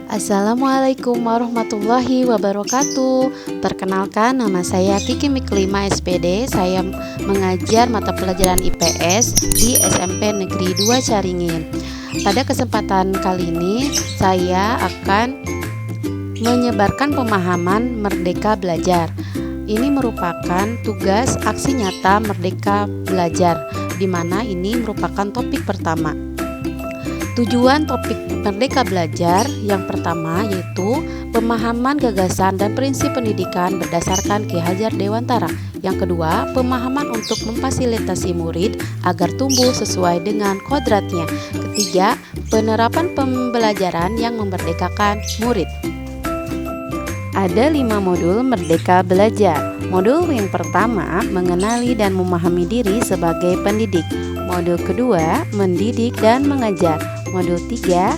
Assalamualaikum warahmatullahi wabarakatuh. Perkenalkan, nama saya Kiki Miklima SPD. Saya mengajar mata pelajaran IPS di SMP Negeri 2 Caringin. Pada kesempatan kali ini saya akan menyebarkan pemahaman Merdeka Belajar. Ini merupakan tugas aksi nyata Merdeka Belajar, di mana ini merupakan topik pertama. Tujuan topik Merdeka Belajar yang pertama yaitu pemahaman gagasan dan prinsip pendidikan berdasarkan Ki Hajar Dewantara. Yang kedua, pemahaman untuk memfasilitasi murid agar tumbuh sesuai dengan kodratnya. Ketiga, penerapan pembelajaran yang memerdekakan murid. Ada 5 modul Merdeka Belajar. Modul yang pertama, mengenali dan memahami diri sebagai pendidik. Modul kedua, mendidik dan mengajar. Modul 3,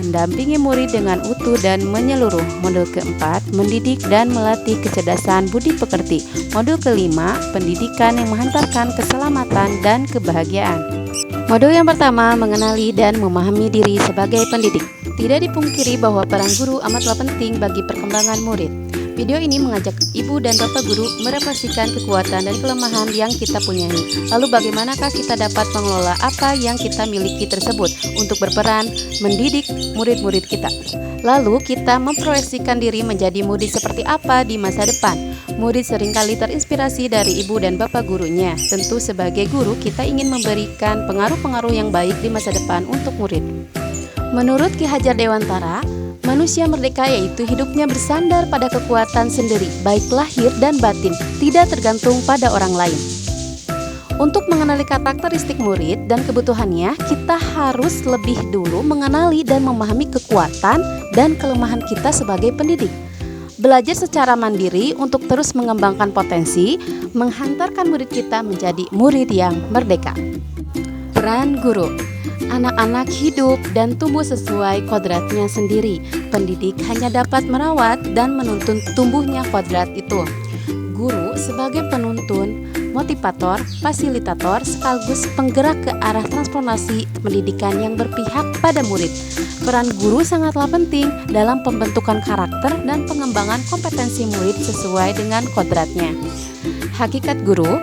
mendampingi murid dengan utuh dan menyeluruh. Modul keempat, mendidik dan melatih kecerdasan budi pekerti. Modul kelima, pendidikan yang menghantarkan keselamatan dan kebahagiaan. Modul yang pertama, mengenali dan memahami diri sebagai pendidik. Tidak dipungkiri bahwa peran guru amatlah penting bagi perkembangan murid. Video ini mengajak ibu dan bapak guru merefleksikan kekuatan dan kelemahan yang kita punyai. Lalu bagaimanakah kita dapat mengelola apa yang kita miliki tersebut untuk berperan mendidik murid-murid kita. Lalu kita memproyeksikan diri menjadi murid seperti apa di masa depan. Murid seringkali terinspirasi dari ibu dan bapak gurunya. Tentu sebagai guru kita ingin memberikan pengaruh-pengaruh yang baik di masa depan untuk murid. Menurut Ki Hajar Dewantara, manusia merdeka yaitu hidupnya bersandar pada kekuatan sendiri, baik lahir dan batin, tidak tergantung pada orang lain. Untuk mengenali karakteristik murid dan kebutuhannya, kita harus lebih dulu mengenali dan memahami kekuatan dan kelemahan kita sebagai pendidik. Belajar secara mandiri untuk terus mengembangkan potensi, menghantarkan murid kita menjadi murid yang merdeka. Peran guru. Anak-anak hidup dan tumbuh sesuai kodratnya sendiri. Pendidik hanya dapat merawat dan menuntun tumbuhnya kodrat itu. Guru sebagai penuntun, motivator, fasilitator, sekaligus penggerak ke arah transformasi pendidikan yang berpihak pada murid. Peran guru sangatlah penting dalam pembentukan karakter dan pengembangan kompetensi murid sesuai dengan kodratnya. Hakikat guru.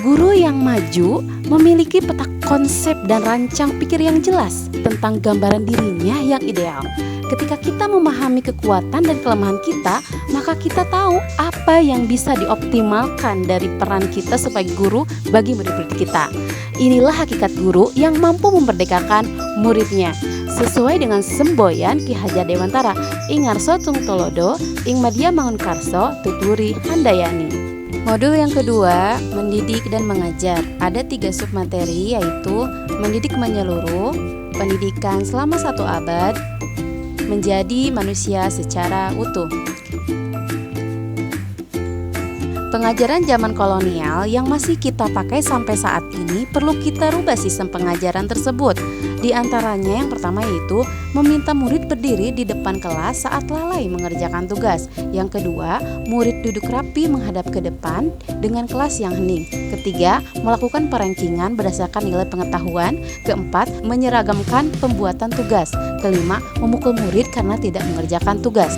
Guru yang maju memiliki peta konsep dan rancang pikir yang jelas tentang gambaran dirinya yang ideal. Ketika kita memahami kekuatan dan kelemahan kita, maka kita tahu apa yang bisa dioptimalkan dari peran kita sebagai guru bagi murid-murid kita. Inilah hakikat guru yang mampu memerdekakan muridnya. Sesuai dengan semboyan Ki Hajar Dewantara, ing ngarso tung tolodo, ing madya mangunkarso, tuturi handayani. Modul yang kedua, mendidik dan mengajar. Ada 3 submateri yaitu mendidik menyeluruh, pendidikan selama 1 abad, menjadi manusia secara utuh. Pengajaran zaman kolonial yang masih kita pakai sampai saat ini perlu kita rubah sistem pengajaran tersebut. Di antaranya yang pertama yaitu meminta murid berdiri di depan kelas saat lalai mengerjakan tugas. Yang kedua, murid duduk rapi menghadap ke depan dengan kelas yang hening. Ketiga, melakukan perankingan berdasarkan nilai pengetahuan. Keempat, menyeragamkan pembuatan tugas. Kelima, memukul murid karena tidak mengerjakan tugas.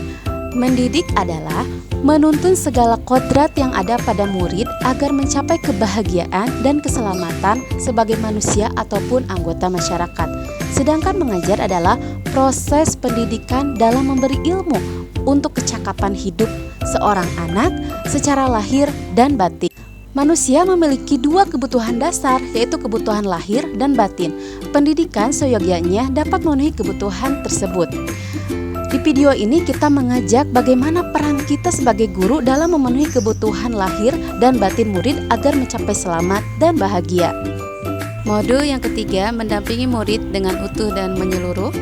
Mendidik adalah menuntun segala kodrat yang ada pada murid agar mencapai kebahagiaan dan keselamatan sebagai manusia ataupun anggota masyarakat. Sedangkan mengajar adalah proses pendidikan dalam memberi ilmu untuk kecakapan hidup seorang anak secara lahir dan batin. Manusia memiliki 2 kebutuhan dasar, yaitu kebutuhan lahir dan batin. Pendidikan seyogyanya dapat memenuhi kebutuhan tersebut. Di video ini kita mengajak bagaimana peran kita sebagai guru dalam memenuhi kebutuhan lahir dan batin murid agar mencapai selamat dan bahagia. Modul yang ketiga, mendampingi murid dengan utuh dan menyeluruh.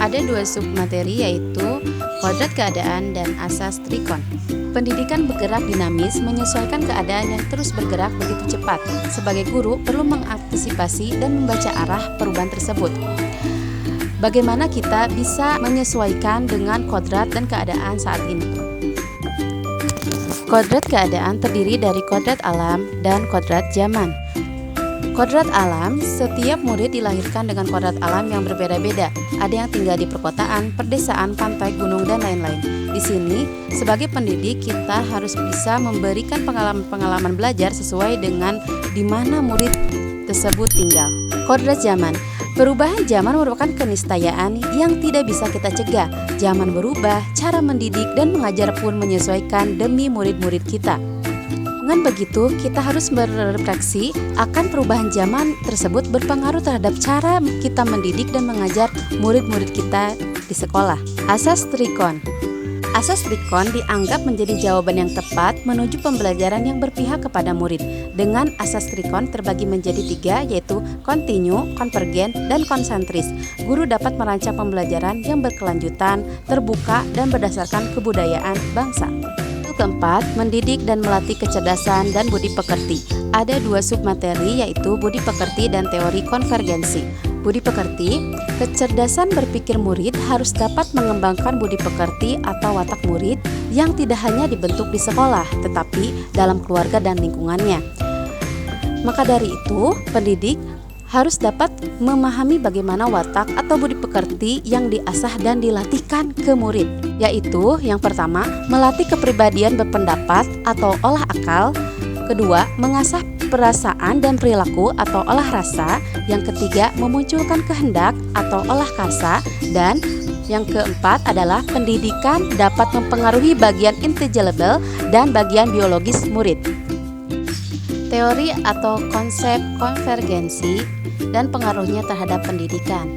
Ada 2 submateri yaitu kodrat keadaan dan asas trikon. Pendidikan bergerak dinamis, menyesuaikan keadaan yang terus bergerak begitu cepat. Sebagai guru perlu mengantisipasi dan membaca arah perubahan tersebut. Bagaimana kita bisa menyesuaikan dengan kodrat dan keadaan saat ini? Kodrat keadaan terdiri dari kodrat alam dan kodrat zaman. Kodrat alam, setiap murid dilahirkan dengan kodrat alam yang berbeda-beda. Ada yang tinggal di perkotaan, perdesaan, pantai, gunung, dan lain-lain. Di sini, sebagai pendidik, kita harus bisa memberikan pengalaman-pengalaman belajar sesuai dengan di mana murid tersebut tinggal. Kodrat zaman. Perubahan zaman merupakan keniscayaan yang tidak bisa kita cegah. Zaman berubah, cara mendidik dan mengajar pun menyesuaikan demi murid-murid kita. Dengan begitu, kita harus berefleksi akan perubahan zaman tersebut berpengaruh terhadap cara kita mendidik dan mengajar murid-murid kita di sekolah. Asas Trikon. Asas Trikon dianggap menjadi jawaban yang tepat menuju pembelajaran yang berpihak kepada murid. Dengan asas Trikon terbagi menjadi 3, yaitu kontinu, konvergen, dan konsentris. Guru dapat merancang pembelajaran yang berkelanjutan, terbuka, dan berdasarkan kebudayaan bangsa. Keempat, mendidik dan melatih kecerdasan dan budi pekerti. Ada 2 submateri, yaitu budi pekerti dan teori konvergensi. Budi pekerti, kecerdasan berpikir murid harus dapat mengembangkan budi pekerti atau watak murid yang tidak hanya dibentuk di sekolah, tetapi dalam keluarga dan lingkungannya. Maka dari itu, pendidik harus dapat memahami bagaimana watak atau budi pekerti yang diasah dan dilatihkan ke murid, yaitu yang pertama, melatih kepribadian berpendapat atau olah akal. Kedua, mengasah perasaan dan perilaku atau olah rasa. Yang ketiga, memunculkan kehendak atau olah karsa. Dan yang keempat adalah pendidikan dapat mempengaruhi bagian intelligible dan bagian biologis murid. Teori atau konsep konvergensi dan pengaruhnya terhadap pendidikan.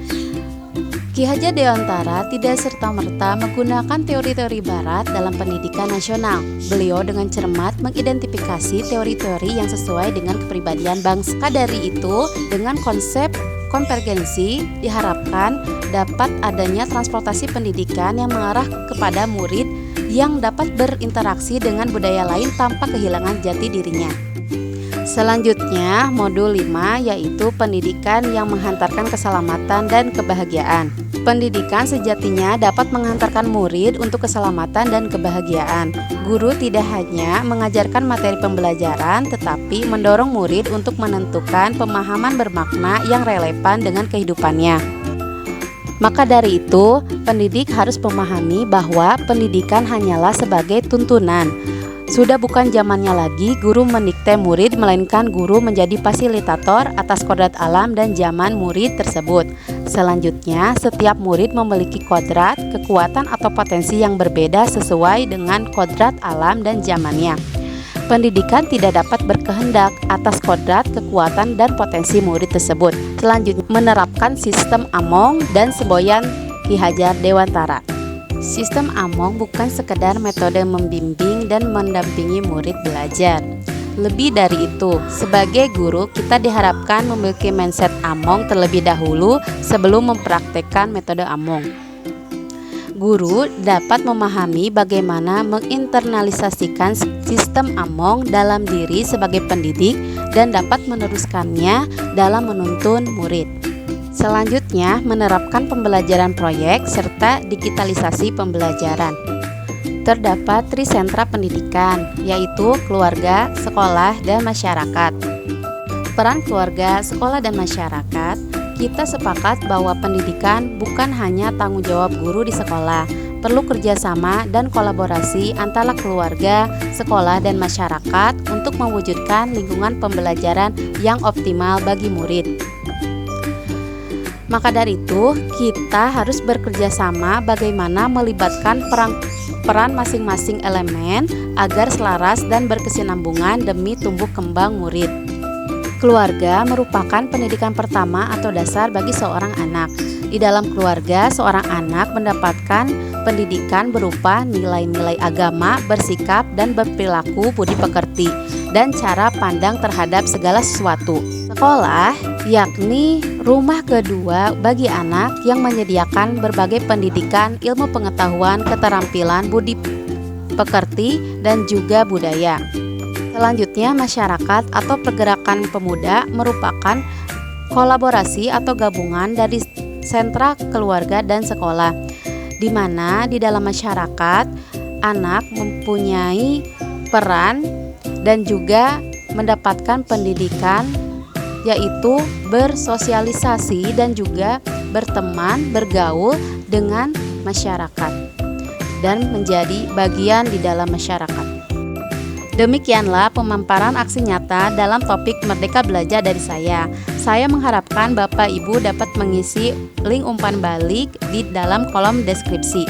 Ki Hajar Dewantara tidak serta-merta menggunakan teori-teori barat dalam pendidikan nasional. Beliau dengan cermat mengidentifikasi teori-teori yang sesuai dengan kepribadian bangsa. Dari itu, dengan konsep konvergensi diharapkan dapat adanya transportasi pendidikan yang mengarah kepada murid yang dapat berinteraksi dengan budaya lain tanpa kehilangan jati dirinya. Selanjutnya, modul 5 yaitu pendidikan yang menghantarkan keselamatan dan kebahagiaan. Pendidikan sejatinya dapat menghantarkan murid untuk keselamatan dan kebahagiaan. Guru tidak hanya mengajarkan materi pembelajaran, tetapi mendorong murid untuk menentukan pemahaman bermakna yang relevan dengan kehidupannya. Maka dari itu, pendidik harus memahami bahwa pendidikan hanyalah sebagai tuntunan. Sudah bukan zamannya lagi guru mendikte murid, melainkan guru menjadi fasilitator atas kodrat alam dan zaman murid tersebut. Selanjutnya, setiap murid memiliki kodrat, kekuatan atau potensi yang berbeda sesuai dengan kodrat alam dan zamannya. Pendidikan tidak dapat berkehendak atas kodrat, kekuatan, dan potensi murid tersebut. Selanjutnya, menerapkan sistem Among dan semboyan Ki Hajar Dewantara. Sistem Among bukan sekedar metode membimbing dan mendampingi murid belajar. Lebih dari itu, sebagai guru kita diharapkan memiliki mindset Among terlebih dahulu sebelum mempraktekkan metode Among. Guru dapat memahami bagaimana menginternalisasikan sistem Among dalam diri sebagai pendidik dan dapat meneruskannya dalam menuntun murid. Selanjutnya, menerapkan pembelajaran proyek serta digitalisasi pembelajaran. Terdapat trisentra pendidikan, yaitu keluarga, sekolah, dan masyarakat. Peran keluarga, sekolah, dan masyarakat, kita sepakat bahwa pendidikan bukan hanya tanggung jawab guru di sekolah, perlu kerjasama dan kolaborasi antara keluarga, sekolah, dan masyarakat untuk mewujudkan lingkungan pembelajaran yang optimal bagi murid. Maka dari itu, kita harus bekerja sama bagaimana melibatkan peran masing-masing elemen agar selaras dan berkesinambungan demi tumbuh kembang murid. Keluarga merupakan pendidikan pertama atau dasar bagi seorang anak. Di dalam keluarga, seorang anak mendapatkan pendidikan berupa nilai-nilai agama, bersikap dan berperilaku budi pekerti, dan cara pandang terhadap segala sesuatu. Sekolah, yakni rumah kedua bagi anak yang menyediakan berbagai pendidikan, ilmu pengetahuan, keterampilan, budi pekerti, dan juga budaya. Selanjutnya, masyarakat atau pergerakan pemuda merupakan kolaborasi atau gabungan dari sentra keluarga dan sekolah, di mana di dalam masyarakat anak mempunyai peran dan juga mendapatkan pendidikan yaitu bersosialisasi dan juga berteman, bergaul dengan masyarakat dan menjadi bagian di dalam masyarakat. Demikianlah pemaparan aksi nyata dalam topik Merdeka Belajar dari saya. Saya mengharapkan Bapak Ibu dapat mengisi link umpan balik di dalam kolom deskripsi.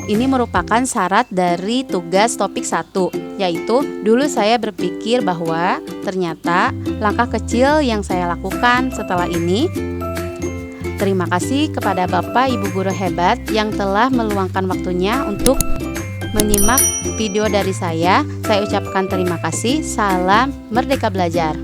Ini merupakan syarat dari tugas topik 1, yaitu dulu saya berpikir bahwa ternyata langkah kecil yang saya lakukan setelah ini. Terima kasih kepada Bapak Ibu guru hebat yang telah meluangkan waktunya untuk menyimak video dari saya. Saya ucapkan terima kasih. Salam Merdeka Belajar.